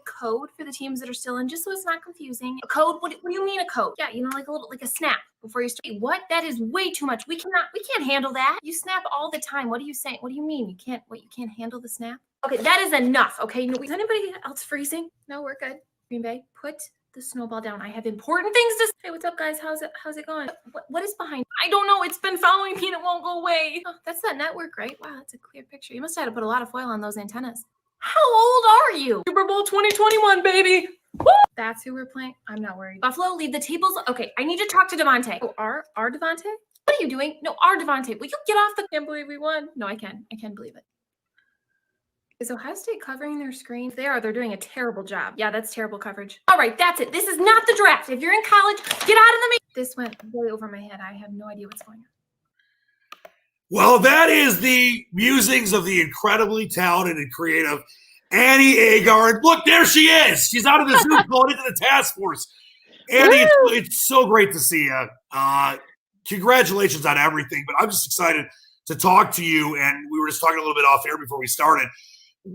code for the teams that are still in, just so it's not confusing. A code? What do you mean a code? Yeah, like a snap before you start. What? That is way too much. We can't handle that. You snap all the time. What are you saying? What do you mean? You can't handle the snap? Okay, that is enough. Okay, is anybody else freezing? No, we're good. Green Bay, put the snowball down. I have important things to say. Hey, what's up, guys? How's it going? What is behind? I don't know. It's been following me and it won't go away. Oh, that's that network, right? Wow, that's a clear picture. You must have had to put a lot of foil on those antennas. How old are you? Super Bowl 2021, baby. Woo! That's who we're playing. I'm not worried. Buffalo, leave the tables. Okay, I need to talk to Devontae. Oh, our Devontae? What are you doing? No, our Devontae. Will you get off the... Can't believe we won. No, I can. I can believe it. Is Ohio State covering their screen? If they are, they're doing a terrible job. Yeah, that's terrible coverage. All right, that's it. This is not the draft. If you're in college, get out of the... This went way over my head. I have no idea what's going on. Well, that is the musings of the incredibly talented and creative Annie Agar. And look, there she is. She's out of the Zoom going into the task force. Annie, it's so great to see you. Congratulations on everything. But I'm just excited to talk to you. And we were just talking a little bit off air before we started.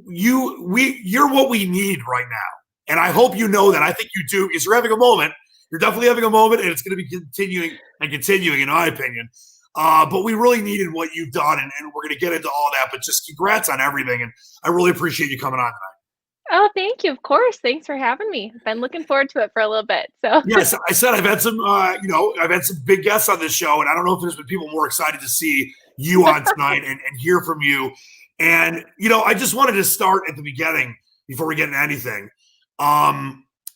You're what we need right now. And I hope you know that. I think you do, because you're having a moment. You're definitely having a moment, and it's going to be continuing, in my opinion. But we really needed what you've done, and we're going to get into all that. But just congrats on everything, and I really appreciate you coming on tonight. Oh, thank you. Of course. Thanks for having me. I've been looking forward to it for a little bit. So yes, I said I've had some, I've had some big guests on this show, and I don't know if there's been people more excited to see you on tonight and hear from you. And I just wanted to start at the beginning before we get into anything.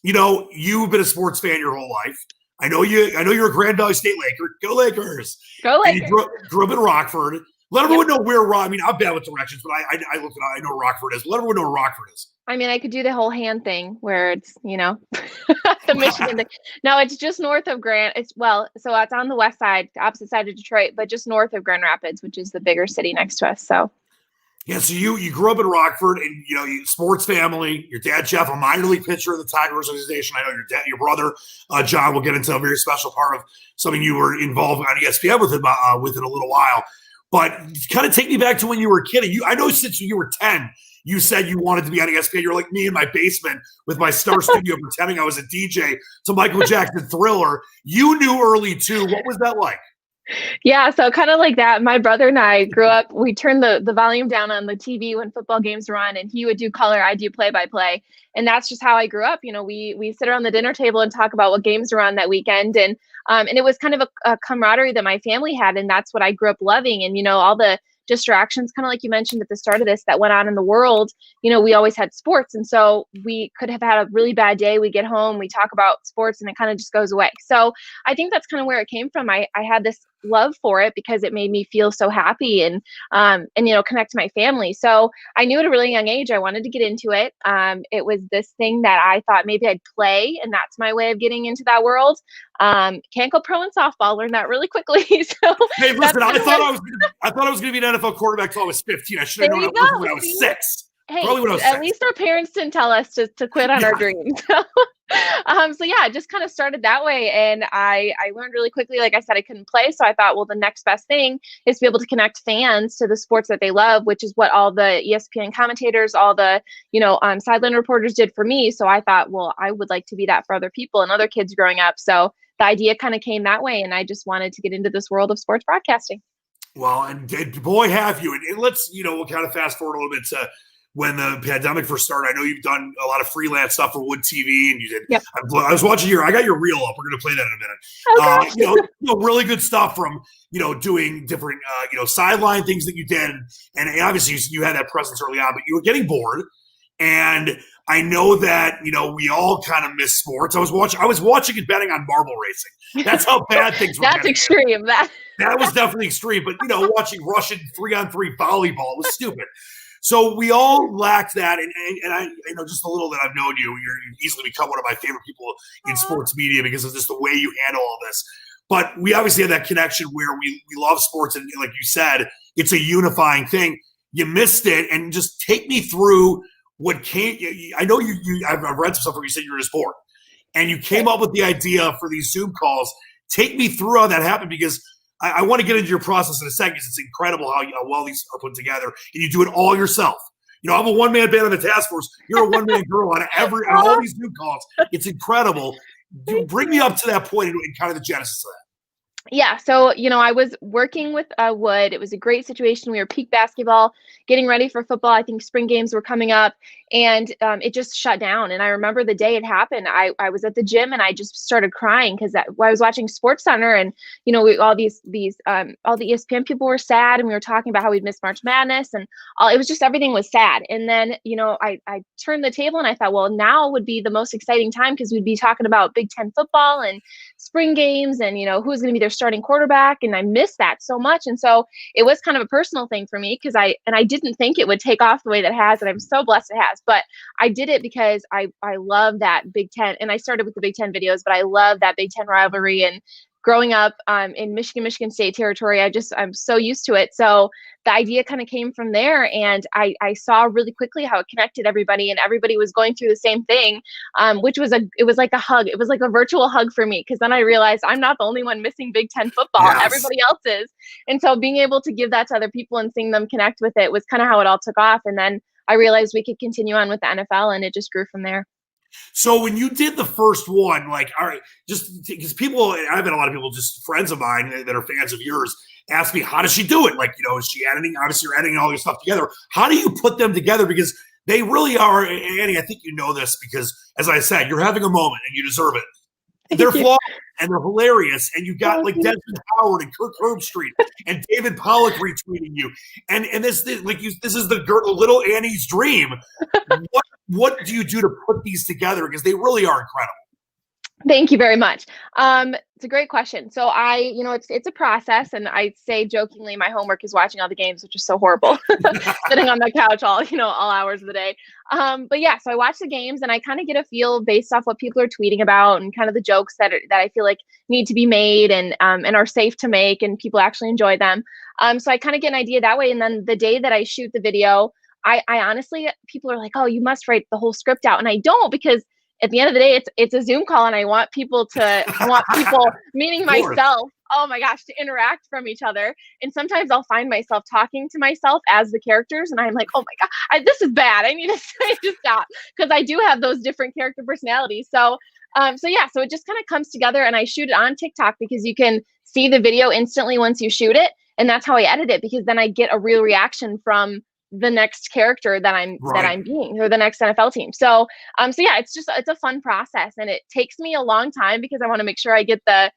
You've been a sports fan your whole life. I know you're a Grand Valley State Laker. Go Lakers. Go Lakers. And you grew up in Rockford. Let everyone know where I'm bad with directions, but I looked at I know where Rockford is. Let everyone know where Rockford is. I mean, I could do the whole hand thing where it's, the Michigan thing. No, it's just north of Grand. So it's on the west side, the opposite side of Detroit, but just north of Grand Rapids, which is the bigger city next to us. So yeah, so you grew up in Rockford, and you sports family. Your dad, Jeff, a minor league pitcher of the Tigers organization. I know your brother, John, will get into a very special part of something you were involved on ESPN with in a little while. But kind of take me back to when you were a kid. I know since you were 10, you said you wanted to be on ESPN. You're like me in my basement with my Star Studio pretending I was a DJ to Michael Jackson Thriller. You knew early too. What was that like? Yeah, so kind of like that. My brother and I grew up, we turned the volume down on the TV when football games were on, and he would do color, I do play-by-play. And that's just how I grew up. We sit around the dinner table and talk about what games were on that weekend. And it was kind of a camaraderie that my family had, and that's what I grew up loving. And, all the distractions, kind of like you mentioned at the start of this, that went on in the world, we always had sports. And so we could have had a really bad day. We get home, we talk about sports, and it kind of just goes away. So I think that's kind of where it came from. I had this love for it because it made me feel so happy and connect to my family. So I knew at a really young age I wanted to get into it. It was this thing that I thought maybe I'd play, and that's my way of getting into that world. Can't go pro in softball. Learned that really quickly. So hey, listen, I thought I was going to be an NFL quarterback until I was 15. I should have known that when I was 6. Hey, at least our parents didn't tell us to quit on our dreams. So yeah, it just kind of started that way. And I learned really quickly, like I said, I couldn't play. So I thought, well, the next best thing is to be able to connect fans to the sports that they love, which is what all the ESPN commentators, all the, sideline reporters did for me. So I thought, well, I would like to be that for other people and other kids growing up. So the idea kind of came that way. And I just wanted to get into this world of sports broadcasting. Well, and boy, have you. And let's, we'll kind of fast forward a little bit to when the pandemic first started. I know you've done a lot of freelance stuff for Wood TV, and you did. Yep. I was watching I got your reel up. We're going to play that in a minute. Okay. Really good stuff from, doing different, sideline things that you did. And obviously you had that presence early on, but you were getting bored. And I know that, we all kind of miss sports. I was watching and betting on marble racing. That's how bad things were. That's extreme. That was definitely extreme. But, watching Russian 3-on-3 volleyball was stupid. So we all lacked that, and I just a little that I've known you, you easily become one of my favorite people in sports media because of just the way you handle all this. But we obviously have that connection where we love sports, and like you said, it's a unifying thing. You missed it, and just take me through what came. I know I've read some stuff where you said you were just bored, and you came up with the idea for these Zoom calls. Take me through how that happened, because I want to get into your process in a second, because it's incredible how well these are put together, and you do it all yourself. I'm a one-man band on the task force. You're a one-man girl on on all these Zoom calls. It's incredible. Bring me up to that point and kind of the genesis of that. Yeah, so I was working with Wood. It was a great situation. We were peak basketball, getting ready for football. I think spring games were coming up, and it just shut down. And I remember the day it happened. I was at the gym and I just started crying because I was watching Sports Center, and all the ESPN people were sad, and we were talking about how we'd missed March Madness, and it was just everything was sad. And then I turned the table and I thought, well, now would be the most exciting time because we'd be talking about Big Ten football and spring games, and who's going to be their starting quarterback, and I missed that so much. And so it was kind of a personal thing for me because I didn't think it would take off the way that it has, and I'm so blessed it has. But I did it because I love that Big Ten, and I started with the Big Ten videos, but I love that Big Ten rivalry. And growing up in Michigan State territory, I'm so used to it. So the idea kind of came from there, and I saw really quickly how it connected everybody, and everybody was going through the same thing, which was it was like a hug. It was like a virtual hug for me, because then I realized I'm not the only one missing Big Ten football. Yes. Everybody else is. And so being able to give that to other people and seeing them connect with it was kind of how it all took off. And then I realized we could continue on with the NFL, and it just grew from there. So when you did the first one, all right, just because I've had a lot of people, just friends of mine that are fans of yours, ask me, how does she do it? Is she editing? Obviously, you're editing all your stuff together. How do you put them together? Because they really are, Annie, I think you know this because, as I said, you're having a moment and you deserve it. They're flawed and they're hilarious. And you've got Desmond Howard and Kirk Herbstreit and David Pollock retweeting you. And this is the little Annie's dream. What do you do to put these together? Because they really are incredible. Thank you very much. It's a great question. So it's a process, and I say jokingly, my homework is watching all the games, which is so horrible, sitting on the couch all hours of the day. But yeah, so I watch the games, and I kind of get a feel based off what people are tweeting about and kind of the jokes that I feel like need to be made and are safe to make, and people actually enjoy them. So I kind of get an idea that way. And then the day that I shoot the video, I honestly, people are like, oh, you must write the whole script out. And I don't, because at the end of the day, it's a Zoom call, and I want people, meaning myself, oh my gosh, to interact from each other. And sometimes I'll find myself talking to myself as the characters, and I'm like, oh my God, this is bad. I need to stop, because I do have those different character personalities. So it just kind of comes together, and I shoot it on TikTok because you can see the video instantly once you shoot it. And that's how I edit it, because then I get a real reaction from the next character that I'm being, or the next NFL team. So yeah, it's a fun process, and it takes me a long time because I want to make sure I get the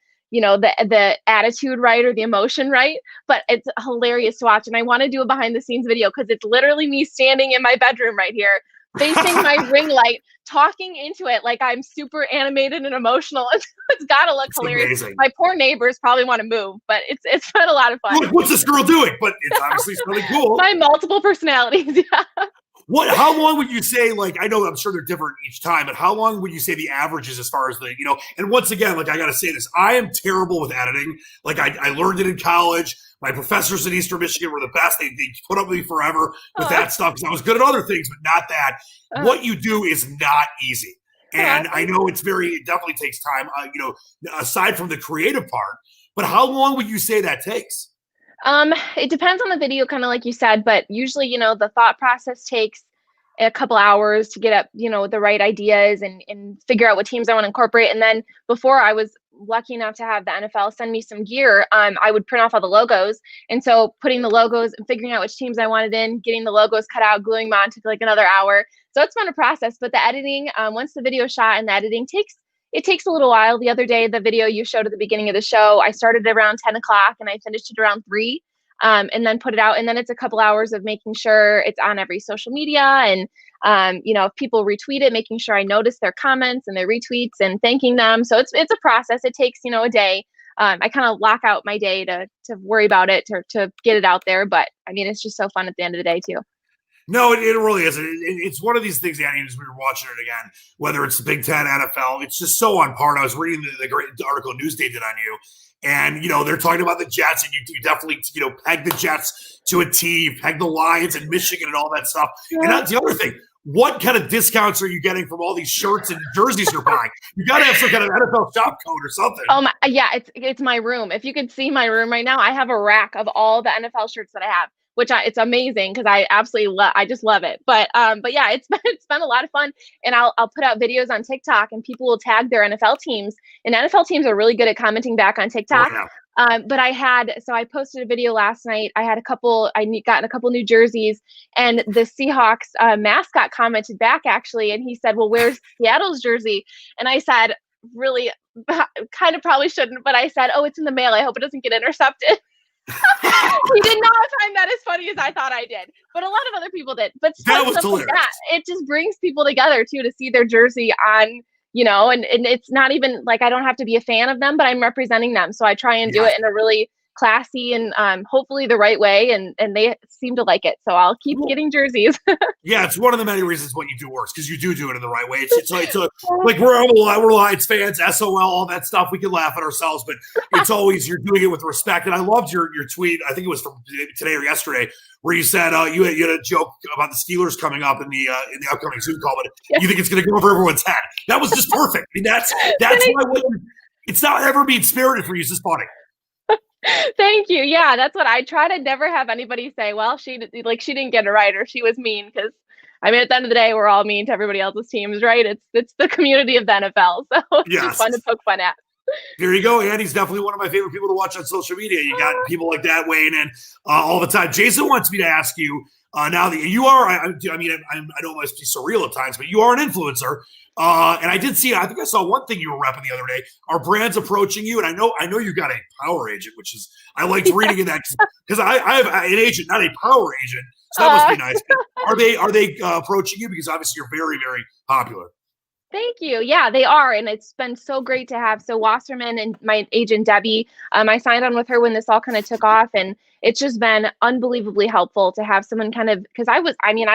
attitude right or the emotion right. But it's hilarious to watch, and I want to do a behind the scenes video because it's literally me standing in my bedroom right here, facing my ring light, talking into it like I'm super animated and emotional. It's got to look hilarious. Amazing. My poor neighbors probably want to move, but it's been a lot of fun. What's this girl doing? But it's obviously really cool. My multiple personalities, yeah. How long would you say, I'm sure they're different each time, but how long would you say the average is as far as and once again, I got to say this, I am terrible with editing. I learned it in college. My professors in Eastern Michigan were the best. They put up with me forever with that stuff because I was good at other things, but not that. What you do is not easy. And I know it definitely takes time, aside from the creative part, but how long would you say that takes? It depends on the video, kind of like you said, but usually, the thought process takes a couple hours to get up, the right ideas and figure out what teams I want to incorporate. And then before, I was lucky enough to have the NFL send me some gear. I would print off all the logos. And so putting the logos and figuring out which teams I wanted in, getting the logos cut out, gluing them on took another hour. So it's been a process, but the editing, once the video shot, and the editing takes a little while. The other day, the video you showed at the beginning of the show, I started around 10 o'clock and I finished it around 3, and then put it out. And then it's a couple hours of making sure it's on every social media. And, if people retweet it, making sure I notice their comments and their retweets and thanking them. So it's a process. It takes, a day. I kind of lock out my day to worry about it, to get it out there. But it's just so fun at the end of the day too. No, it really is. It's one of these things, Annie, as we were watching it again, whether it's the Big Ten, NFL, it's just so on par. I was reading the great article Newsday did on you, and, they're talking about the Jets, and you definitely, peg the Jets to a T, peg the Lions and Michigan and all that stuff. Yeah. And that's the other thing. What kind of discounts are you getting from all these shirts and jerseys you're buying? You got to have some kind of NFL shop code or something. Oh my, yeah, it's my room. If you could see my room right now, I have a rack of all the NFL shirts that I have. which it's amazing because I absolutely I just love it. But yeah, it's been a lot of fun, and I'll put out videos on TikTok, and people will tag their NFL teams, and NFL teams are really good at commenting back on TikTok. Oh, yeah. But I posted a video last night. I gotten a couple new jerseys, and the Seahawks mascot commented back actually, and he said, "Well, where's Seattle's jersey?" And I said, really, kind of probably shouldn't, but I said, "Oh, it's in the mail. I hope it doesn't get intercepted." He did not find that as funny as I thought I did, but a lot of other people did. But that was stuff hilarious. like that, it just brings people together too, to see their jersey on, and it's not even like I don't have to be a fan of them, but I'm representing them. So I try and do it in a really classy and hopefully the right way, and they seem to like it. So I'll keep getting jerseys. Yeah, it's one of the many reasons what you do works, because you do it in the right way. It's like we're Lions fans, SOL, all that stuff. We can laugh at ourselves, but it's always you're doing it with respect. And I loved your tweet. I think it was from today or yesterday, where you said you had a joke about the Steelers coming up in the upcoming Zoom call, but you think it's going to go over everyone's head. That was just perfect. I mean, that's why it's not ever being spirited for you. It's just funny. Thank you. Yeah, that's what I try to never have anybody say, well, she didn't get it right, or she was mean, because I mean, at the end of the day, we're all mean to everybody else's teams, right? It's the community of the NFL, so it's just fun to poke fun at. There you go. Annie's definitely one of my favorite people to watch on social media. You got people like that weighing in all the time. Jason wants me to ask you, now that you are, I know it must be surreal at times, but you are an influencer. And I did see, I think I saw one thing you were repping the other day. Are brands approaching you? And I know you got a power agent, which is, I liked reading in that because I have an agent, not a power agent. So that must be nice. Are they approaching you? Because obviously you're very, very popular. Thank you. Yeah, they are. And it's been so great to have. So Wasserman and my agent, Debbie, I signed on with her when this all kind of took off. And it's just been unbelievably helpful to have someone because I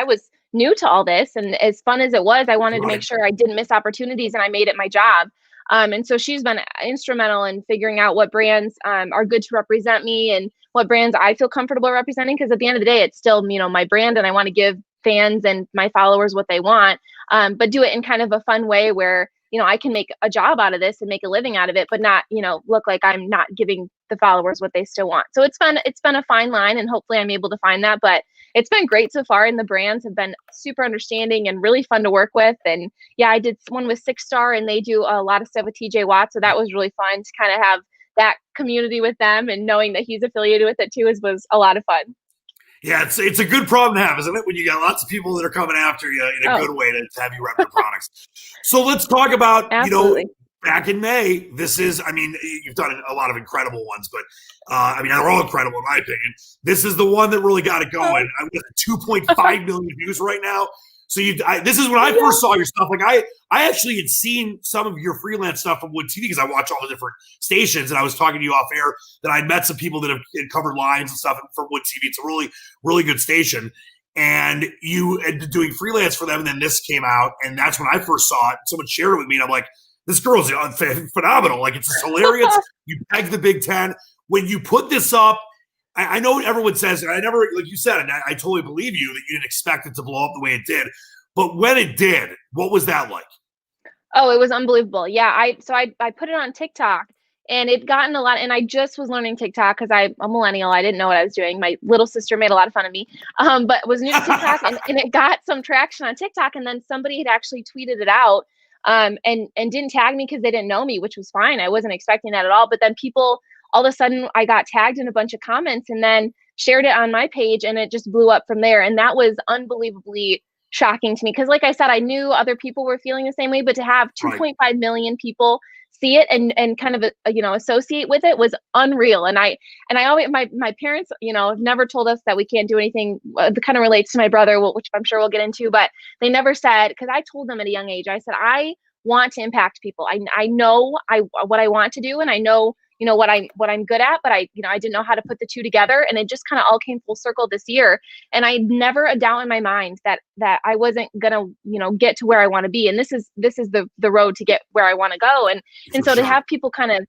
was new to all this. And as fun as it was, I wanted to make sure I didn't miss opportunities and I made it my job. And so she's been instrumental in figuring out what brands are good to represent me and what brands I feel comfortable representing. Because at the end of the day, it's still, my brand, and I want to give fans and my followers what they want, but do it in kind of a fun way where, I can make a job out of this and make a living out of it, but not, look like I'm not giving the followers what they still want. So it's been a fine line, and hopefully I'm able to find that, but it's been great so far. And the brands have been super understanding and really fun to work with. And yeah, I did one with 6 Star, and they do a lot of stuff with TJ Watt. So that was really fun to kind of have that community with them, and knowing that he's affiliated with it too was a lot of fun. Yeah, it's a good problem to have, isn't it? When you got lots of people that are coming after you in a good way to have you rep their products. So let's talk about, back in May, you've done a lot of incredible ones, but they're all incredible in my opinion. This is the one that really got it going. I'm at 2.5 million views right now. So this is when I first saw your stuff. Like I actually had seen some of your freelance stuff from Wood TV because I watch all the different stations, and I was talking to you off air that I'd met some people that have covered lines and stuff from Wood TV. It's a really, really good station. And you had been doing freelance for them, and then this came out, and that's when I first saw it. Someone shared it with me, and I'm like, this girl's phenomenal. Like, it's just hilarious. You pegged the Big Ten. When you put this up, I know everyone says, and I never, like you said, and I totally believe you that you didn't expect it to blow up the way it did. But when it did, what was that like? Oh, it was unbelievable. Yeah, I put it on TikTok, and it gotten a lot. And I just was learning TikTok because I'm a millennial. I didn't know what I was doing. My little sister made a lot of fun of me, but was new to TikTok, and it got some traction on TikTok. And then somebody had actually tweeted it out, and didn't tag me because they didn't know me, which was fine. I wasn't expecting that at all. But then people, all of a sudden, I got tagged in a bunch of comments, and then shared it on my page, and it just blew up from there. And that was unbelievably shocking to me, because like I said, I knew other people were feeling the same way, but to have 2.5 million people see it and kind of associate with it was unreal. And I always, my parents, have never told us that we can't do anything that kind of relates to my brother, which I'm sure we'll get into, but they never said, because I told them at a young age, I said, I want to impact people. I know what I want to do, and I know what I'm good at, but I didn't know how to put the two together, and it just kind of all came full circle this year. And I never a doubt in my mind that I wasn't gonna get to where I want to be, and this is the road to get where I want to go. And so to have people kind of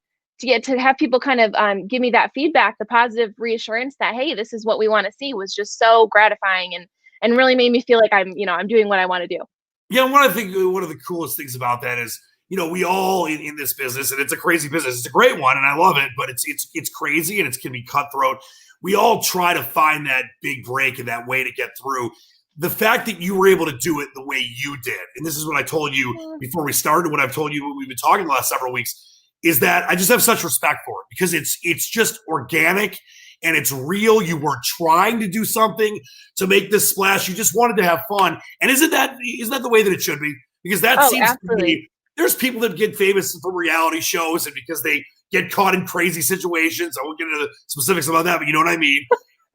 give me that feedback, the positive reassurance that, hey, this is what we want to see, was just so gratifying and really made me feel like I'm doing what I want to do. Yeah, one of the coolest things about that is, we all in this business, and it's a crazy business. It's a great one, and I love it, but it's crazy, and it can be cutthroat. we all try to find that big break and that way to get through. The fact that you were able to do it the way you did, and this is what I told you before we started, what I've told you, what we've been talking the last several weeks, is that I just have such respect for it because it's just organic and it's real. You weren't trying to do something to make this splash. You just wanted to have fun. And isn't that the way that it should be? Because that seems to be, there's people that get famous from reality shows and because they get caught in crazy situations. I won't get into the specifics about that, but you know what I mean?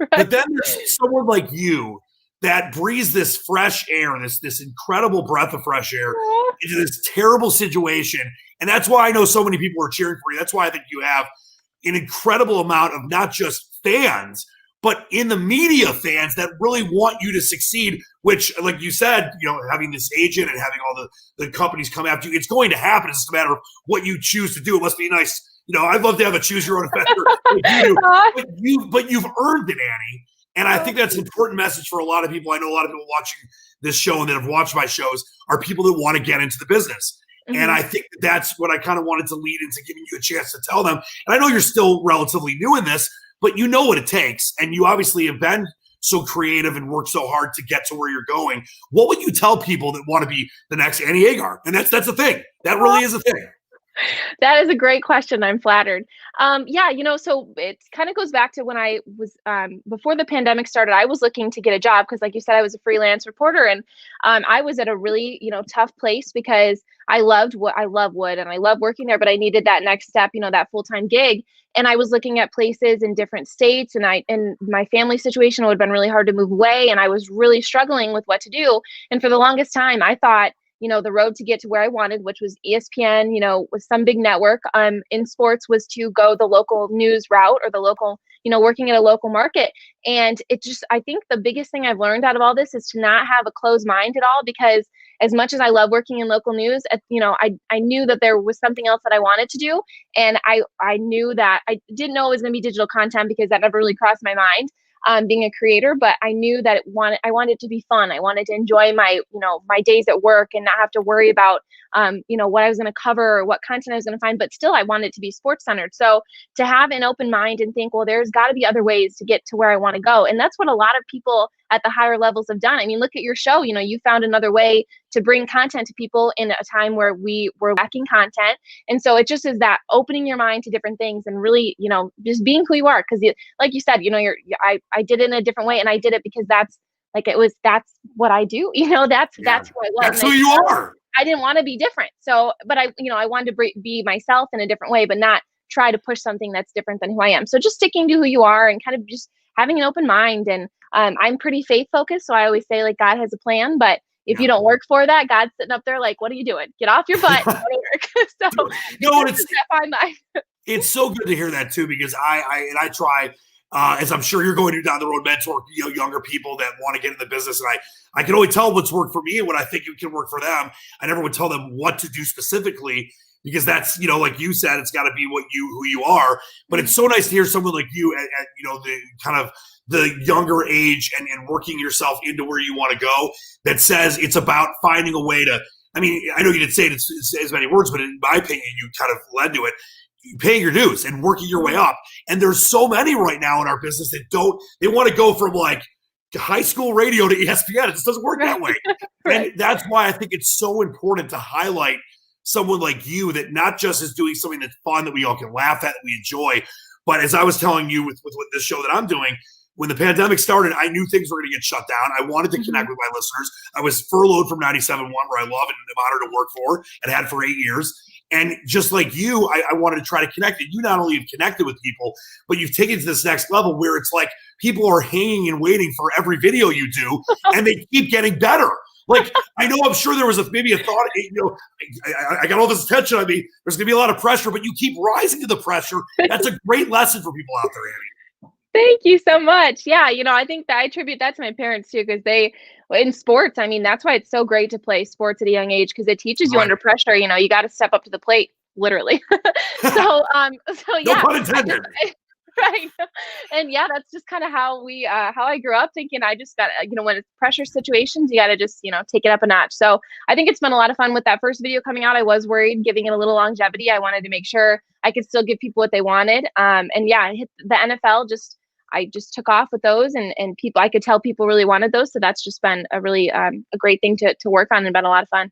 Right. But then there's someone like you that breathes this fresh air, this incredible breath of fresh air into this terrible situation. And that's why I know so many people are cheering for you. That's why I think you have an incredible amount of not just fans, but in the media fans that really want you to succeed, which, like you said, having this agent and having all the companies come after you, it's going to happen. It's just a matter of what you choose to do. It must be nice. I'd love to have a choose your own adventure like you do, but you've earned it, Annie. And I think that's an important message for a lot of people. I know a lot of people watching this show and that have watched my shows are people that want to get into the business. Mm-hmm. And I think that's what I kind of wanted to lead into giving you a chance to tell them. And I know you're still relatively new in this, but you know what it takes. And you obviously have been so creative and worked so hard to get to where you're going. What would you tell people that want to be the next Annie Agar? And that's a thing. That really is a thing. That is a great question. I'm flattered. So it kind of goes back to when I was, before the pandemic started, I was looking to get a job because, like you said, I was a freelance reporter, and I was at a really, tough place because I love wood and I love working there, but I needed that next step, that full-time gig. And I was looking at places in different states, and my family situation would have been really hard to move away, and I was really struggling with what to do. And for the longest time, I thought, the road to get to where I wanted, which was ESPN, with some big network in sports, was to go the local news route or the local, working at a local market. And I think the biggest thing I've learned out of all this is to not have a closed mind at all, because as much as I love working in local news, I knew that there was something else that I wanted to do. And I knew that I didn't know it was going to be digital content because that never really crossed my mind. Being a creator, but I knew that I wanted it to be fun. I wanted to enjoy my days at work and not have to worry about, what I was going to cover or what content I was going to find, but still I wanted it to be sports centered. So to have an open mind and think, well, there's got to be other ways to get to where I want to go. And that's what a lot of people at the higher levels have done. I mean, look at your show, you found another way to bring content to people in a time where we were lacking content. And so it just is that opening your mind to different things and really, just being who you are. Cause like you said, I did it in a different way, and I did it because that's what I do. That's who I was. That's who you are. I didn't want to be different. So, but I wanted to be myself in a different way, but not try to push something that's different than who I am. So just sticking to who you are and kind of just having an open mind. And I'm pretty faith focused. So I always say, like, God has a plan, but if you don't work for that, God's sitting up there like, what are you doing? Get off your butt and go to work. So it's so good to hear that too, because I try, as I'm sure you're going to down the road, mentor younger people that want to get in the business. And I can only tell what's worked for me and what I think it can work for them. I never would tell them what to do specifically, because that's, like you said, it's got to be who you are. But it's so nice to hear someone like you at the kind of the younger age and working yourself into where you want to go, that says it's about finding a way to, I mean, I know you didn't say it as many words, but in my opinion, you kind of led to it, paying your dues and working your way up. And there's so many right now in our business that they want to go from like high school radio to ESPN. It just doesn't work that way. Right. And that's why I think it's so important to highlight someone like you that not just is doing something that's fun, that we all can laugh at, that we enjoy, but as I was telling you with this show that I'm doing, when the pandemic started, I knew things were going to get shut down. I wanted to connect with my listeners. I was furloughed from 97.1, where I love and am honored to work for and had for 8 years. And just like you, I wanted to try to connect. And you not only have connected with people, but you've taken it to this next level where it's like people are hanging and waiting for every video you do, and they keep getting better. Like, I know, I'm sure there was maybe a thought, I got all this attention on me. There's going to be a lot of pressure, but you keep rising to the pressure. That's a great lesson for people out there, Annie. Thank you so much. Yeah, I think that I attribute that to my parents too, because in sports, I mean, that's why it's so great to play sports at a young age, because it teaches you under pressure. You got to step up to the plate, literally. So yeah. No pun intended. Right. And yeah, that's just kind of how I grew up, thinking I just got, when it's pressure situations, you got to just, take it up a notch. So I think it's been a lot of fun with that first video coming out. I was worried giving it a little longevity. I wanted to make sure I could still give people what they wanted. And yeah, hit the NFL. I just took off with those, and people, I could tell people really wanted those. So that's just been a really a great thing to work on, and been a lot of fun.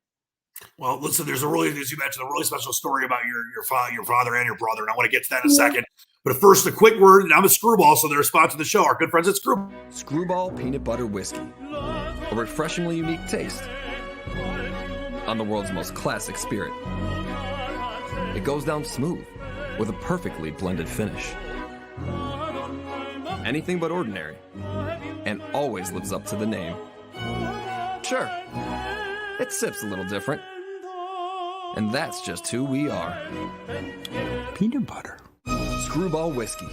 Well, listen, there's as you mentioned, a really special story about your father and your brother, and I want to get to that in a second. But first, a quick word, and I'm a Screwball, so they're a sponsor of the show. Our good friends at Screwball Peanut Butter Whiskey. A refreshingly unique taste on the world's most classic spirit. It goes down smooth with a perfectly blended finish. Anything but ordinary, and always lives up to the name. Sure, it sips a little different, and that's just who we are. Peanut butter. Screwball Whiskey,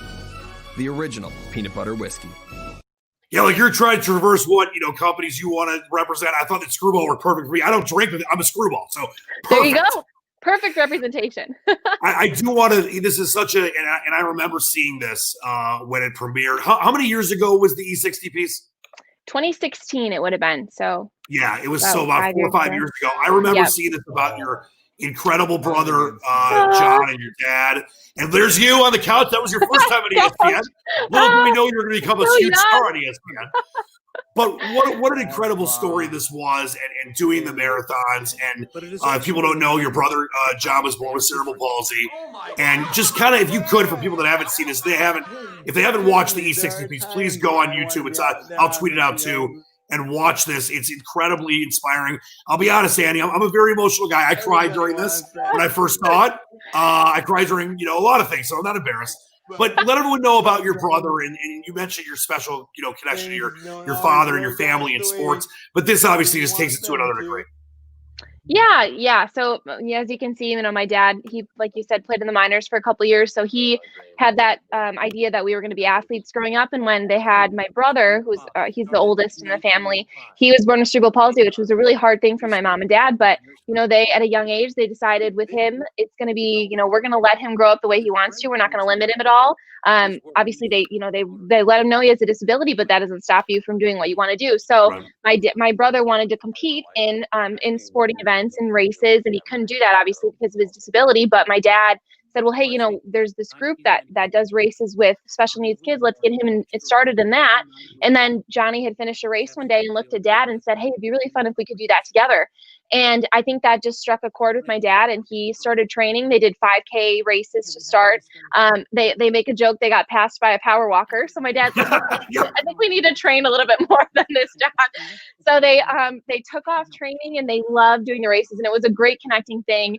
the original peanut butter whiskey. Yeah, like you're trying to traverse what companies you want to represent. I thought that Screwball were perfect for me. I don't drink with it. I'm a Screwball, so perfect. There you go. Perfect representation. I do want to. This is such a, and I remember seeing this when it premiered. How many years ago was the E60 piece? 2016, it would have been. So yeah, it was about 4 or 5 years ago. I remember seeing this about your incredible brother, John, and your dad. And there's you on the couch. That was your first time at ESPN. Little did we know you were going to become a huge star at ESPN. But what an incredible story this was, and doing the marathons. And if people don't know, your brother John was born with cerebral palsy. And just kind of, if you could, for people that haven't seen this, if they haven't watched the E60 piece, please go on YouTube. It's I'll tweet it out too, and watch this. It's incredibly inspiring. I'll be honest, Annie, I'm a very emotional guy. I cried during this when I first saw it. I cried during a lot of things, so I'm not embarrassed. But let everyone know about your brother, and you mentioned your special, connection to your father and your family and sports. But this obviously just takes it to another degree. Yeah. So as you can see, my dad, he, like you said, played in the minors for a couple of years. So he had that idea that we were going to be athletes growing up. And when they had my brother, who's he's the oldest in the family, he was born with cerebral palsy, which was a really hard thing for my mom and dad. But they, at a young age, they decided with him, it's going to be, we're going to let him grow up the way he wants to. We're not going to limit him at all. Obviously they let him know he has a disability, but that doesn't stop you from doing what you want to do. So my brother wanted to compete in sporting events and races, and he couldn't do that obviously because of his disability. But my dad said, well, hey, there's this group that does races with special needs kids. Let's get him started in that. And then Johnny had finished a race one day and looked at dad and said, hey, it'd be really fun if we could do that together. And I think that just struck a chord with my dad, and he started training. They did 5K races to start. They make a joke they got passed by a power walker. So my dad said, I think we need to train a little bit more than this, John. So they took off training, and they loved doing the races, and it was a great connecting thing.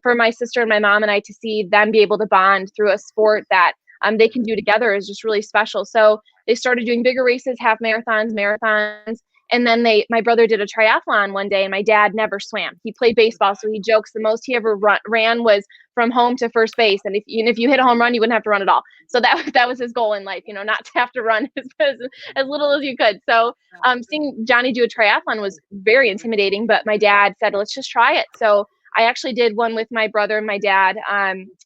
For my sister and my mom and I to see them be able to bond through a sport that they can do together is just really special. So they started doing bigger races, half marathons. And then my brother did a triathlon one day, and my dad never swam. He played baseball, so he jokes the most he ever ran was from home to first base. And if you hit a home run, you wouldn't have to run at all. So that was his goal in life, not to have to run as little as you could. So seeing Johnny do a triathlon was very intimidating, but my dad said, let's just try it. So I actually did one with my brother and my dad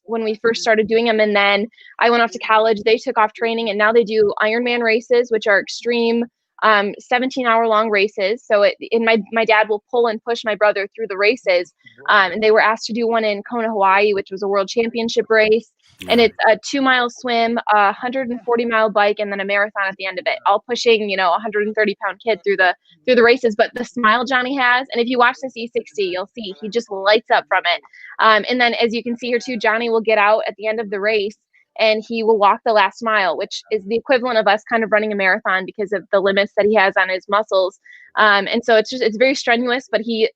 when we first started doing them. And then I went off to college. They took off training, and now they do Ironman races, which are extreme 17-hour long races. So my dad will pull and push my brother through the races. And they were asked to do one in Kona, Hawaii, which was a world championship race. And it's a 2-mile swim, a 140-mile bike, and then a marathon at the end of it, all pushing, 130-pound kid through the races. But the smile Johnny has, and if you watch this E60, you'll see he just lights up from it. And then as you can see here too, Johnny will get out at the end of the race, and he will walk the last mile, which is the equivalent of us kind of running a marathon because of the limits that he has on his muscles. And so it's very strenuous, but he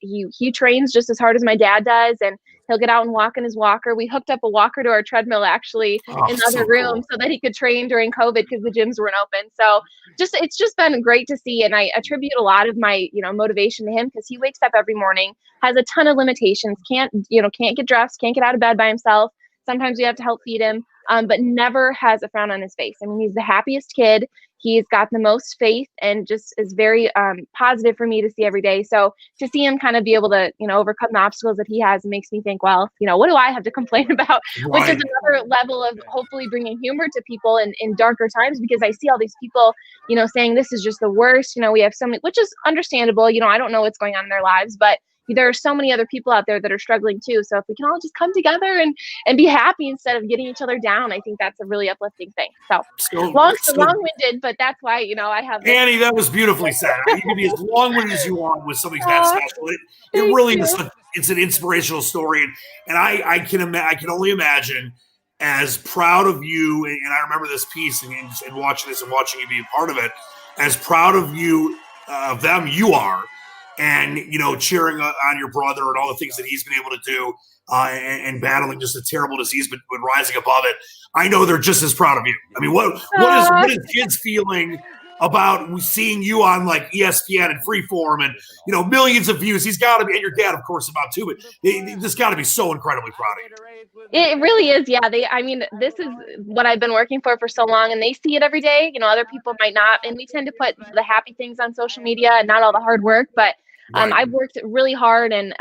trains just as hard as my dad does, and he'll get out and walk in his walker. We hooked up a walker to our treadmill actually in the other room so that he could train during COVID because the gyms weren't open. So it's just been great to see. And I attribute a lot of my, motivation to him because he wakes up every morning, has a ton of limitations, can't get dressed, can't get out of bed by himself. Sometimes we have to help feed him, but never has a frown on his face. I mean, he's the happiest kid. He's got the most faith and just is very positive for me to see every day. So to see him kind of be able to, overcome the obstacles that he has makes me think, well, what do I have to complain about? Right. Which is another level of hopefully bringing humor to people in darker times, because I see all these people, saying this is just the worst. We have so many, which is understandable. I don't know what's going on in their lives, but there are so many other people out there that are struggling too. So if we can all just come together and be happy instead of getting each other down, I think that's a really uplifting thing. So long-winded, but that's why, I have this. Annie, that was beautifully said. You can be as long-winded as you want with something that special. It really is. It's an inspirational story, and I can only imagine, as proud of you, and I remember this piece and watching this and watching you be a part of it, as proud of you, of them you are, and cheering on your brother and all the things that he's been able to do, and battling just a terrible disease, but rising above it. I know they're just as proud of you. I mean, what is kids feeling about seeing you on like ESPN and Freeform and millions of views? He's got to be, and your dad, of course, about too. But they just got to be so incredibly proud of you. It really is, yeah. This is what I've been working for so long, and they see it every day. Other people might not, and we tend to put the happy things on social media and not all the hard work. But Right. I've worked really hard and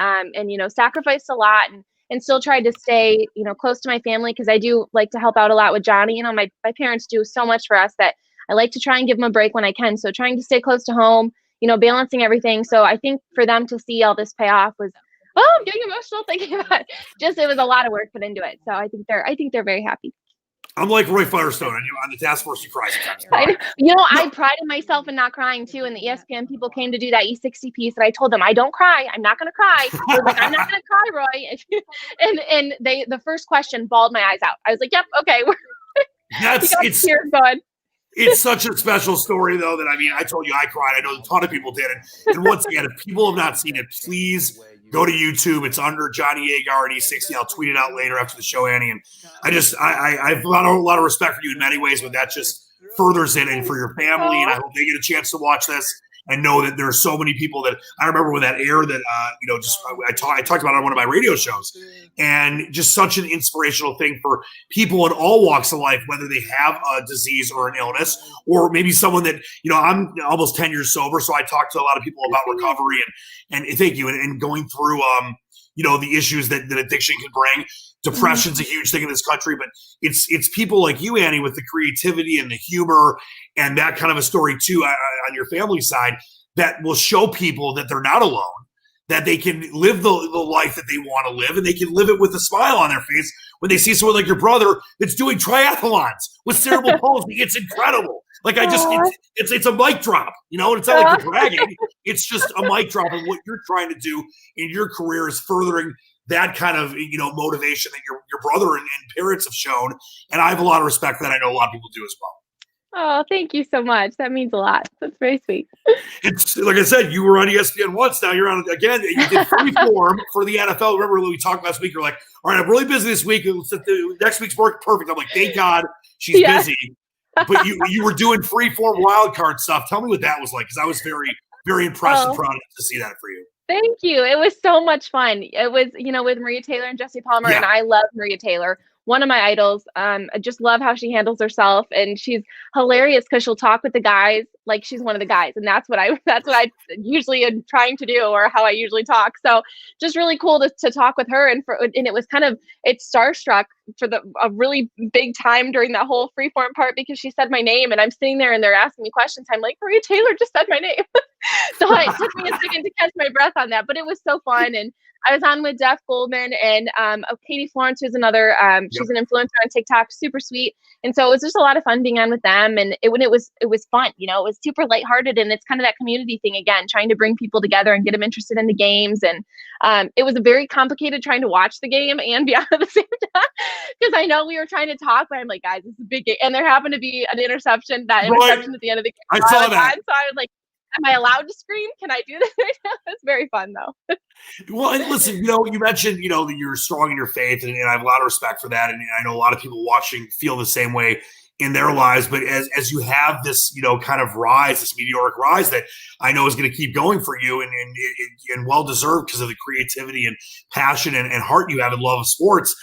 sacrificed a lot and still tried to stay close to my family, because I do like to help out a lot with Johnny. My parents do so much for us that I like to try and give them a break when I can. So trying to stay close to home, balancing everything. So I think for them to see all this pay off was, I'm getting emotional thinking about it. It was a lot of work put into it. So I think they're very happy. I'm like Roy Firestone on the task force. You cry sometimes. I prided myself in not crying too. And the ESPN people came to do that E60 piece, and I told them, I don't cry. I'm not going to cry. I was like, I'm not going to cry, Roy. and the first question bawled my eyes out. I was like, yep, okay. It's tears going. It's such a special story, though, that I told you I cried. I know a ton of people did. And once again, if people have not seen it, please go to YouTube. It's under Johnny Agar and E60. I'll tweet it out later after the show, Annie. And I've got a lot of respect for you in many ways, but that just furthers it, and for your family. And I hope they get a chance to watch this and know that there are so many people that I remember when that aired that, I talked about it on one of my radio shows, and just such an inspirational thing for people in all walks of life, whether they have a disease or an illness, or maybe someone that, I'm almost 10 years sober. So I talk to a lot of people about recovery and thank you. And going through, the issues that addiction can bring. Depression's a huge thing in this country, but it's people like you, Annie, with the creativity and the humor and that kind of a story too on your family side, that will show people that they're not alone, that they can live the life that they want to live, and they can live it with a smile on their face when they see someone like your brother that's doing triathlons with cerebral palsy. It's incredible. Like it's a mic drop, and it's not like you're bragging. It's just a mic drop, and what you're trying to do in your career is furthering that kind of, motivation that your brother and parents have shown. And I have a lot of respect for that. I know a lot of people do as well. Oh, thank you so much. That means a lot. That's very sweet. It's like I said, you were on ESPN once. Now you're on again. You did Freeform for the NFL. Remember when we talked last week? You're like, all right, I'm really busy this week. Next week's work perfect. I'm like, thank God she's busy. But you were doing Freeform wildcard stuff. Tell me what that was like, because I was very, very impressed and proud to see that for you. Thank you. It was so much fun. It was, with Maria Taylor and Jesse Palmer, and I love Maria Taylor, one of my idols. I just love how she handles herself, and she's hilarious because she'll talk with the guys like she's one of the guys, and that's what I usually am trying to do, or how I usually talk. So just really cool to talk with her, and it was it's starstruck for a really big time during that whole Freeform part, because she said my name, and I'm sitting there and they're asking me questions. I'm like, Maria Taylor just said my name. So it took me a second to catch my breath on that, but it was so fun. And I was on with Jeff Goldman and Katie Florence, who's another, she's an influencer on TikTok, super sweet. And so it was just a lot of fun being on with them. And it was fun, it was super lighthearted, and it's kind of that community thing again, trying to bring people together and get them interested in the games. And it was very complicated trying to watch the game and be on at the same time, because I know we were trying to talk, but I'm like, guys, this is a big game. And there happened to be an interception at the end of the game. I saw that. So I was like, am I allowed to scream? Can I do this right now? It's very fun though. Well, and listen, you mentioned, that you're strong in your faith, and I have a lot of respect for that. And I know a lot of people watching feel the same way in their lives. But as you have this, kind of rise, this meteoric rise that I know is going to keep going for you, and well-deserved because of the creativity and passion and heart you have and love of sports.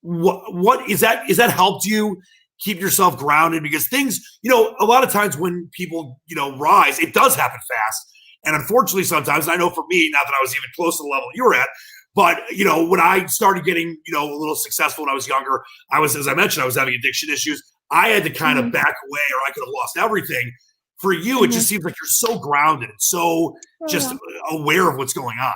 What is that helped you keep yourself grounded? Because things, a lot of times when people, rise, it does happen fast. And unfortunately, sometimes, I know for me, not that I was even close to the level you were at, but, when I started getting, a little successful when I was younger, as I mentioned, I was having addiction issues. I had to kind of back away, or I could have lost everything. For you, it just seems like you're so grounded and so just aware of what's going on.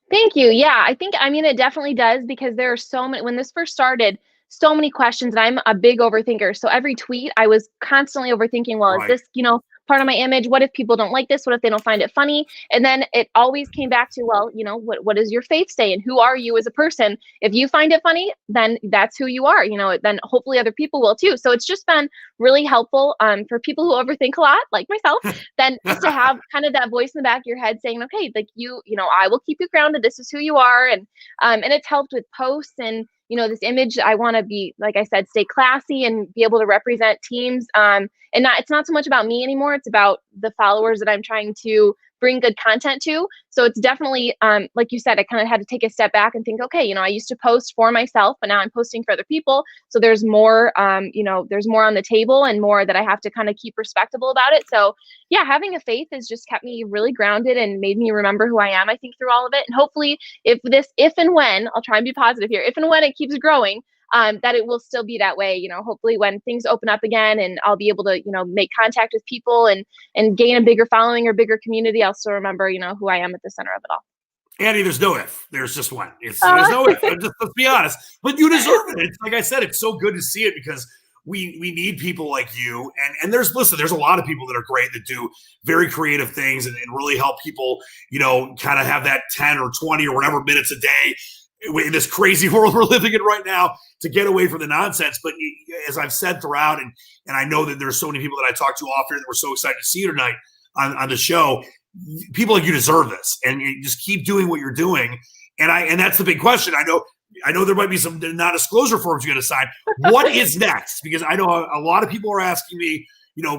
Thank you. Yeah, I mean, it definitely does because there are so many, when this first started, so many questions. And I'm a big overthinker. So every tweet, I was constantly overthinking, well, is Right. this, part of my image? What if people don't like this? What if they don't find it funny? And then it always came back to, well, what does your faith say? And who are you as a person? If you find it funny, then that's who you are, then hopefully other people will too. So it's just been really helpful for people who overthink a lot, like myself, then just to have kind of that voice in the back of your head saying, okay, like I will keep you grounded. This is who you are. And it's helped with posts and, this image. I want to be, like I said, stay classy and be able to represent teams. And it's not so much about me anymore. It's about the followers that I'm trying to bring good content to. So it's definitely, like you said, I kind of had to take a step back and think, okay, I used to post for myself, but now I'm posting for other people. So there's more, there's more on the table and more that I have to kind of keep respectable about it. So yeah, having a faith has just kept me really grounded and made me remember who I am, I think, through all of it. And hopefully if and when, I'll try and be positive here, if and when it keeps growing, that it will still be that way, hopefully when things open up again and I'll be able to, make contact with people and gain a bigger following or bigger community, I'll still remember, who I am at the center of it all. Annie, there's no if. There's just one. There's no if. Let's be honest. But you deserve it. It's, like I said, it's so good to see it because we need people like you. And there's a lot of people that are great that do very creative things and really help people, kind of have that 10 or 20 or whatever minutes a day in this crazy world we're living in right now to get away from the nonsense. But as I've said throughout, and I know that there's so many people that I talk to off here that we're so excited to see you tonight on the show, people like you deserve this, and you just keep doing what you're doing. And that's the big question. I know there might be some non-disclosure forms you're going to sign. What is next? Because I know a lot of people are asking me,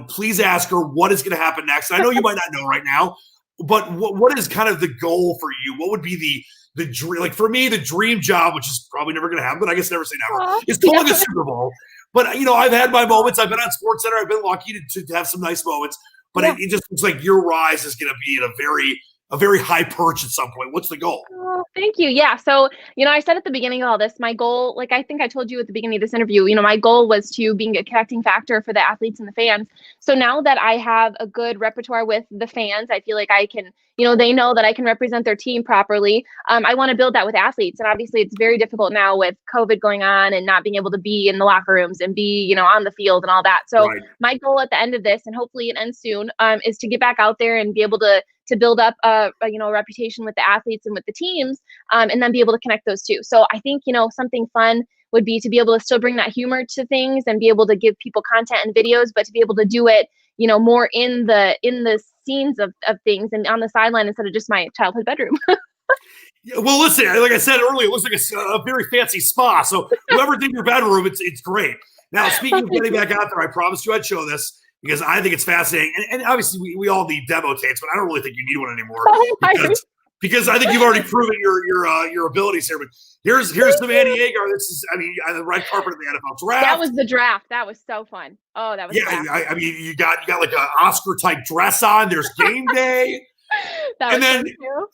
please ask her what is going to happen next. And I know you might not know right now, but what is kind of the goal for you? What would be the dream? Like for me, the dream job, which is probably never going to happen, but I guess never say never, is calling a Super Bowl. But I've had my moments. I've been on SportsCenter. I've been lucky to have some nice moments. But it just looks like your rise is going to be at a very high perch at some point. What's the goal? Oh, thank you. Yeah. So, I said at the beginning of all this, my goal, like I think I told you at the beginning of this interview, my goal was to being a connecting factor for the athletes and the fans. So now that I have a good repertoire with the fans, I feel like I can, they know that I can represent their team properly. I want to build that with athletes. And obviously it's very difficult now with COVID going on and not being able to be in the locker rooms and be, on the field and all that. So my goal at the end of this, and hopefully it ends soon, is to get back out there and be able to build up a reputation with the athletes and with the teams, and then be able to connect those two. So I think, something fun would be to be able to still bring that humor to things and be able to give people content and videos, but to be able to do it, more in the scenes of things and on the sideline instead of just my childhood bedroom. Yeah, well, listen, like I said earlier, it looks like a very fancy spa. So whoever did your bedroom, it's great. Now, speaking of getting back out there, I promised you I'd show this because I think it's fascinating. And obviously, we all need demo tapes, but I don't really think you need one anymore because I think you've already proven your abilities here. But here's some Annie Agar. This is, the red carpet of the NFL draft. That was the draft. That was so fun. Oh, that was you got like an Oscar type dress on. There's game day. And then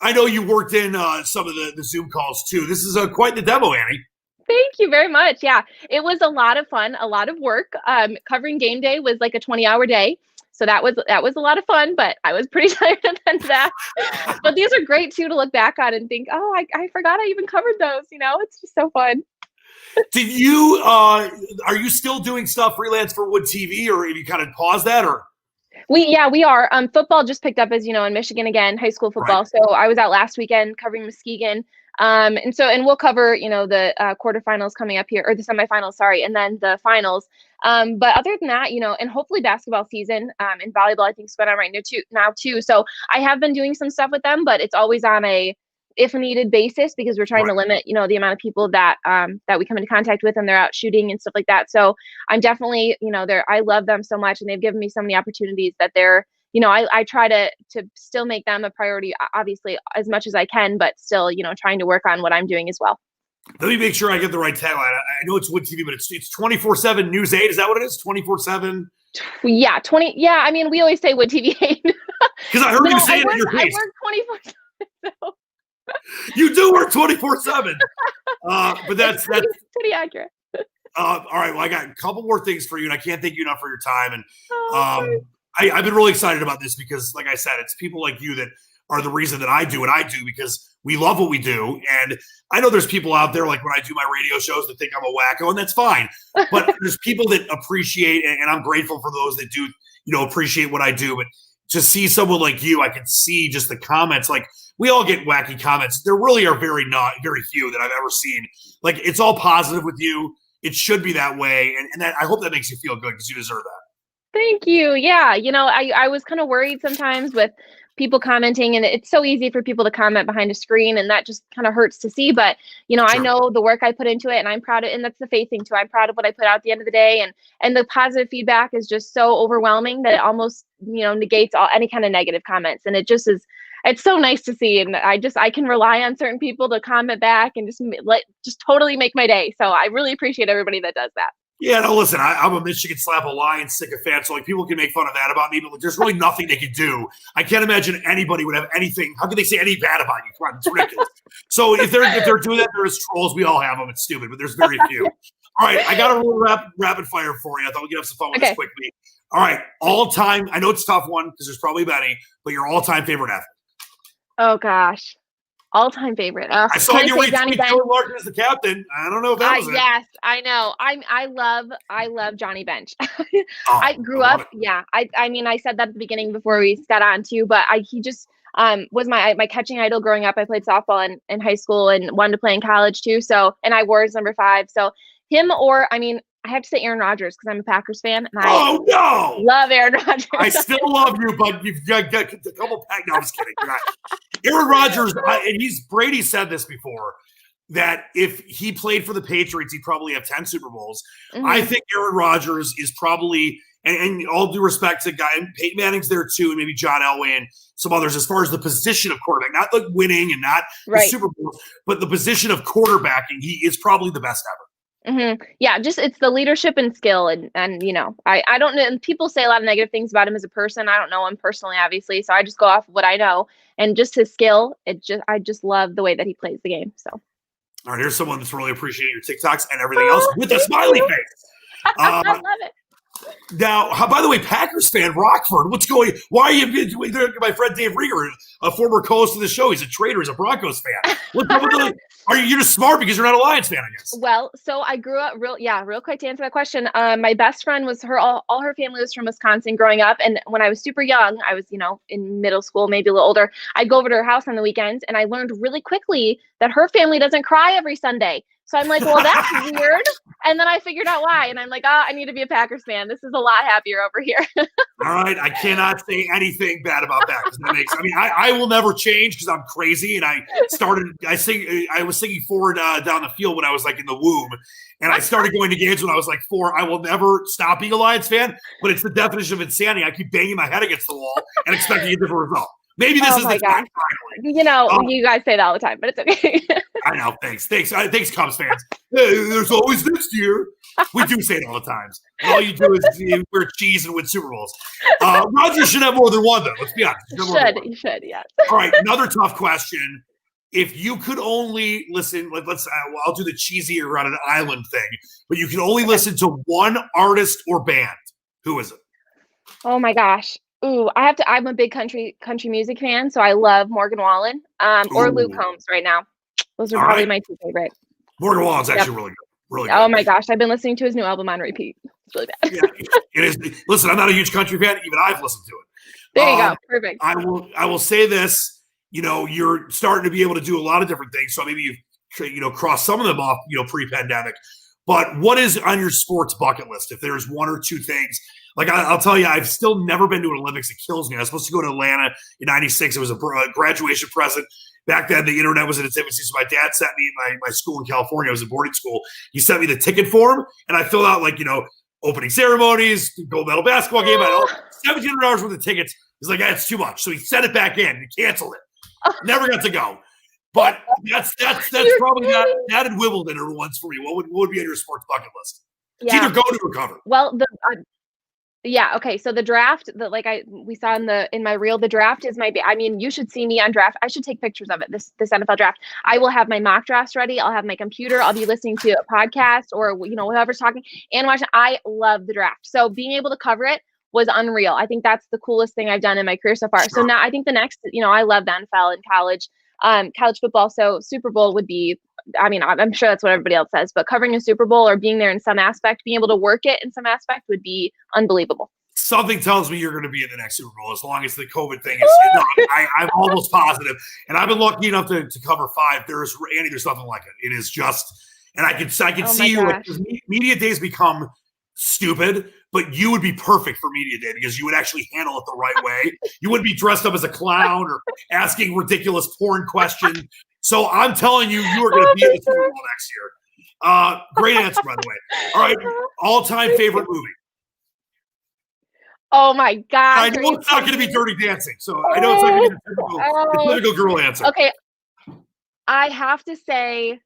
I know you worked in some of the Zoom calls too. This is quite the demo, Annie. Thank you very much. Yeah, it was a lot of fun, a lot of work. Covering game day was like a 20-hour day. So that was a lot of fun, but I was pretty tired at the end of that. But these are great too to look back on and think, oh, I forgot I even covered those. It's just so fun. Did you are you still doing stuff freelance for Wood TV, or have you kind of paused that, or? We are. Football just picked up, as you know, in Michigan again, high school football. Right. So I was out last weekend covering Muskegon. And we'll cover, the quarterfinals coming up here, or the semifinals, sorry, and then the finals. But other than that, and hopefully basketball season, and volleyball, I think is going on right now too. So I have been doing some stuff with them, but it's always on a if needed basis because we're trying to limit, the amount of people that we come into contact with and they're out shooting and stuff like that. So I'm definitely, I love them so much and they've given me so many opportunities that they're, I try to still make them a priority, obviously, as much as I can, but still, trying to work on what I'm doing as well. Let me make sure I get the right tagline. I know it's Wood TV, but it's 24/7 News 8. Is that what it is? 24/7? Yeah, 20. Yeah, we always say Wood TV 8. Because I heard you say it in your face. I work 24/7. So. You do work 24/7. But that's pretty accurate. All right. Well, I got a couple more things for you, and I can't thank you enough for your time. And I've been really excited about this because, like I said, it's people like you that are the reason that I do what I do, because we love what we do. And I know there's people out there, like when I do my radio shows, that think I'm a wacko, and that's fine. But there's people that appreciate, and I'm grateful for those that do, appreciate what I do. But to see someone like you, I can see just the comments. Like, we all get wacky comments. There really are very few that I've ever seen. Like, it's all positive with you. It should be that way. And that, I hope that makes you feel good, because you deserve that. Thank you. Yeah. I was kind of worried sometimes with people commenting, and it's so easy for people to comment behind a screen, and that just kind of hurts to see. But, Sure. I know the work I put into it, and I'm proud of it. And that's the faith thing too. I'm proud of what I put out at the end of the day. And the positive feedback is just so overwhelming that it almost, negates any kind of negative comments. And it just is, it's so nice to see. And I can rely on certain people to comment back and just totally make my day. So I really appreciate everybody that does that. Yeah, no, listen, I'm a Michigan Slap a Lion sycophant, so like people can make fun of that about me, but like, there's really nothing they can do. I can't imagine anybody would have anything. How could they say any bad about you? Come on, it's ridiculous. So if they're doing that, they're as trolls. We all have them. It's stupid, but there's very few. All right, I got a little rapid fire for you. I thought we could have some fun with this quickly. All right, all time. I know it's a tough one because there's probably many, but your all time favorite athlete. Oh gosh. All-time favorite. I saw you retweet Joey Larkin as the captain. I don't know if that was it. Yes, I know. I love Johnny Bench. I grew up. Yeah. I mean, I said that at the beginning before we got on too, but he just was my catching idol growing up. I played softball in high school and wanted to play in college too. So, and I wore his number 5. So him, or I have to say Aaron Rodgers, because I'm a Packers fan. And I love Aaron Rodgers. I still love you, but you've got a couple pack. No, I'm just kidding. Aaron Rodgers, and Brady said this before, that if he played for the Patriots, he'd probably have 10 Super Bowls. Mm-hmm. I think Aaron Rodgers is probably, and all due respect to Peyton Manning's there too, and maybe John Elway and some others, as far as the position of quarterback, not like winning and not the Super Bowls, but the position of quarterbacking, he is probably the best ever. Mm-hmm. Yeah, just it's the leadership and skill, and I don't know. And people say a lot of negative things about him as a person. I don't know him personally, obviously, so I just go off of what I know, and just his skill. I just love the way that he plays the game. So, all right, here's someone that's really appreciating your TikToks and everything else with a smiley face. I love it. Now, by the way, Packers fan Rockford, what's going? Why are you? My friend Dave Rieger, a former co-host of the show, he's a traitor. He's a Broncos fan. What's up with you're just smart because you're not a Lions fan, I guess. Well, so I grew up real quick to answer that question. My best friend was all her family was from Wisconsin growing up. And when I was super young, I was, in middle school, maybe a little older, I'd go over to her house on the weekends, and I learned really quickly that her family doesn't cry every Sunday. So I'm like, well, that's weird. And then I figured out why. And I'm like, I need to be a Packers fan. This is a lot happier over here. All right. I cannot say anything bad about that. I will never change because I'm crazy. And I was singing forward down the field when I was like in the womb. And I started going to games when I was like 4. I will never stop being a Lions fan, but it's the definition of insanity. I keep banging my head against the wall and expecting a different result. Maybe this is the time finally. You guys say that all the time, but it's okay. I know. Thanks, Cubs fans. There's always next year. We do say it all the times. And all you do is wear cheese and win Super Bowls. Rodgers should have more than one, though. Let's be honest. He should, yeah. All right, another tough question. If you could only listen, I'll do the cheesier on an island thing, but you can only listen to one artist or band. Who is it? Oh my gosh. Ooh, I'm a big country music fan, so I love Morgan Wallen or Luke Combs right now. Those are probably my 2 favorite. Morgan Wallen's actually really good. Really good. Oh my gosh, I've been listening to his new album on repeat. It's really bad. Yeah, it is. Listen, I'm not a huge country fan. Even I've listened to it. There you go. Perfect. I will say this. You're starting to be able to do a lot of different things. So maybe you've crossed some of them off, pre-pandemic. But what is on your sports bucket list? If there's 1 or 2 things. Like, I'll tell you, I've still never been to an Olympics. It kills me. I was supposed to go to Atlanta in '96. It was a graduation present. Back then, the internet was in its infancy, so my dad sent me my school in California. I was in boarding school. He sent me the ticket form, and I filled out, opening ceremonies, gold medal basketball game. I had $1,700 worth of tickets. He's like, that's too much. So he sent it back in. He canceled it. Never got to go. But that's probably that and Wimbledon are ones for you. What would be on your sports bucket list? It's either go to or cover. Well, yeah. Okay. So the draft we saw in my reel, the draft is you should see me on draft. I should take pictures of it. This NFL draft. I will have my mock drafts ready. I'll have my computer. I'll be listening to a podcast or, whoever's talking and watching. I love the draft. So being able to cover it was unreal. I think that's the coolest thing I've done in my career so far. So now I think the next, I love the NFL and college football. So Super Bowl would be, I mean, I'm sure that's what everybody else says, but covering a Super Bowl or being there in some aspect, being able to work it in some aspect would be unbelievable. Something tells me you're going to be in the next Super Bowl as long as the COVID thing is. I'm almost positive. And I've been lucky enough to cover 5. There's nothing like it. It is just, and I can see you. Like, media days become stupid, but you would be perfect for media day because you would actually handle it the right way. You wouldn't be dressed up as a clown or asking ridiculous porn questions. So I'm telling you, you are going to be in the Super Bowl next year. Great answer, by the way. All right, all-time favorite movie. Oh my God! I know it's not going to be Dirty Dancing, so I know it's not going to be the typical girl answer. Okay, I have to say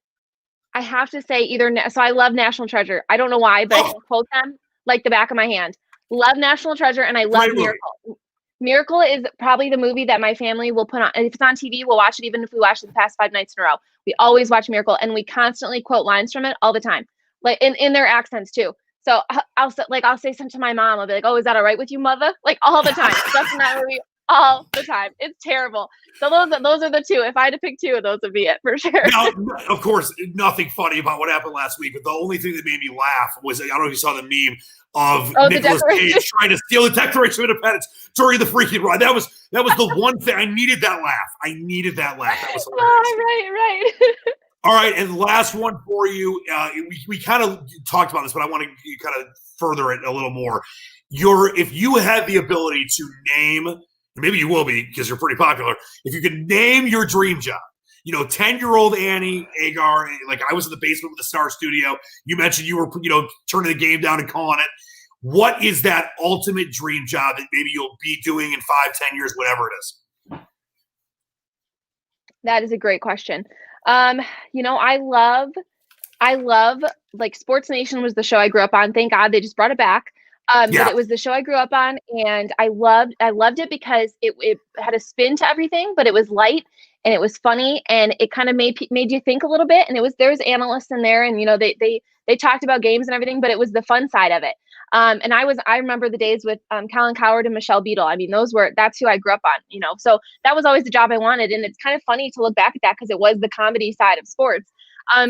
either. So I love National Treasure. I don't know why, but I can quote them like the back of my hand. Love National Treasure, and I love Miracle. Miracle is probably the movie that my family will put on. If it's on TV, we'll watch it. Even if we watch it the past 5 nights in a row, we always watch Miracle, and we constantly quote lines from it all the time, like in their accents too. So I'll say something to my mom. I'll be like, "Oh, is that all right with you, mother?" Like all the time. Stuff in that movie all the time. It's terrible. So those are the 2. If I had to pick 2, those would be it for sure. Now, of course, nothing funny about what happened last week. But the only thing that made me laugh was, I don't know if you saw the meme of Nicolas Cage trying to steal the Declaration of Independence during the freaking ride. That was the one thing. I needed that laugh. That was hilarious. Right. All right, and last one for you. We kind of talked about this, but I want to kind of further it a little more. If you had the ability to name, maybe you will be because you're pretty popular. If you could name your dream job, 10-year-old Annie Agar, like I was in the basement with the Star Studio. You mentioned you were, turning the game down and calling it. What is that ultimate dream job that maybe you'll be doing in 5-10 years, whatever it is? That is a great question. I love like Sports Nation was the show I grew up on. Thank God they just brought it back. But it was the show I grew up on, and I loved it because it had a spin to everything, but it was light and it was funny, and it kind of made you think a little bit. And there was analysts in there, and they talked about games and everything, but it was the fun side of it. And I remember the days with Colin Cowherd and Michelle Beadle. I mean, that's who I grew up on, so that was always the job I wanted. And it's kind of funny to look back at that because it was the comedy side of sports.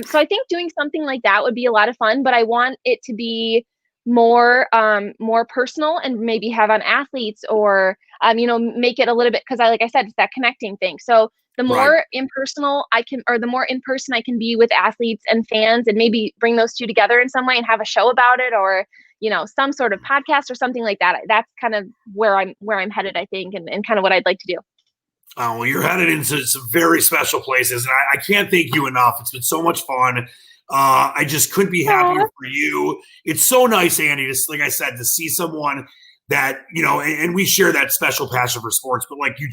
So I think doing something like that would be a lot of fun, but I want it to be more personal and maybe have on athletes or, make it a little bit, because like I said, it's that connecting thing. So the more impersonal the more in person I can be with athletes and fans, and maybe bring those 2 together in some way and have a show about it, or some sort of podcast or something like that. That's kind of where I'm headed, I think, and kind of what I'd like to do. Oh, well, you're headed into some very special places, and I can't thank you enough. It's been so much fun. I just couldn't be happier for you. It's so nice, Annie, just like I said, to see someone that, and we share that special passion for sports, but like you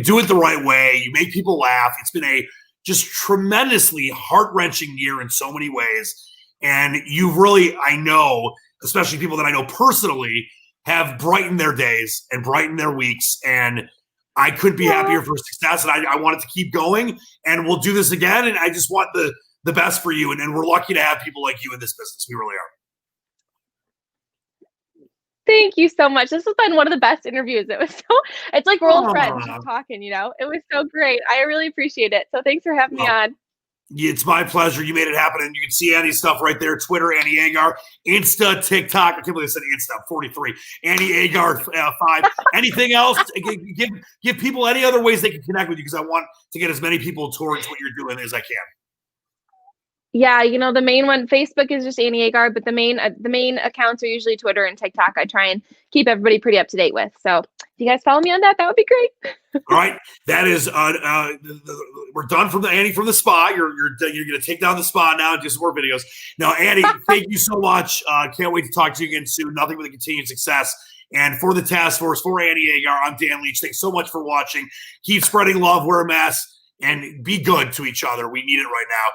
do it the right way. You make people laugh. It's been a just tremendously heart-wrenching year in so many ways. And you've really, I know, especially people that I know personally, have brightened their days and brightened their weeks. And I couldn't be happier for success. And I want it to keep going. And we'll do this again. And I just want the best for you. And we're lucky to have people like you in this business. We really are. Thank you so much. This has been one of the best interviews. It's like we're old friends just talking, It was so great. I really appreciate it. So thanks for having me on. It's my pleasure. You made it happen. And you can see Annie's stuff right there. Twitter, Annie Agar. Insta, TikTok. I can't believe I said Insta. 43. Annie Agar 5. Anything else? Give people any other ways they can connect with you, because I want to get as many people towards what you're doing as I can. Yeah, the main one, Facebook is just Annie Agar, but the main accounts are usually Twitter and TikTok. I try and keep everybody pretty up to date with. So if you guys follow me on that would be great. All right, that is we're done from the Annie from the spa. You're going to take down the spa now and do some more videos. Now, Annie, thank you so much. Can't wait to talk to you again soon. Nothing but continued success. And for the task force, for Annie Agar, I'm Dan Leach. Thanks so much for watching. Keep spreading love, wear a mask, and be good to each other. We need it right now.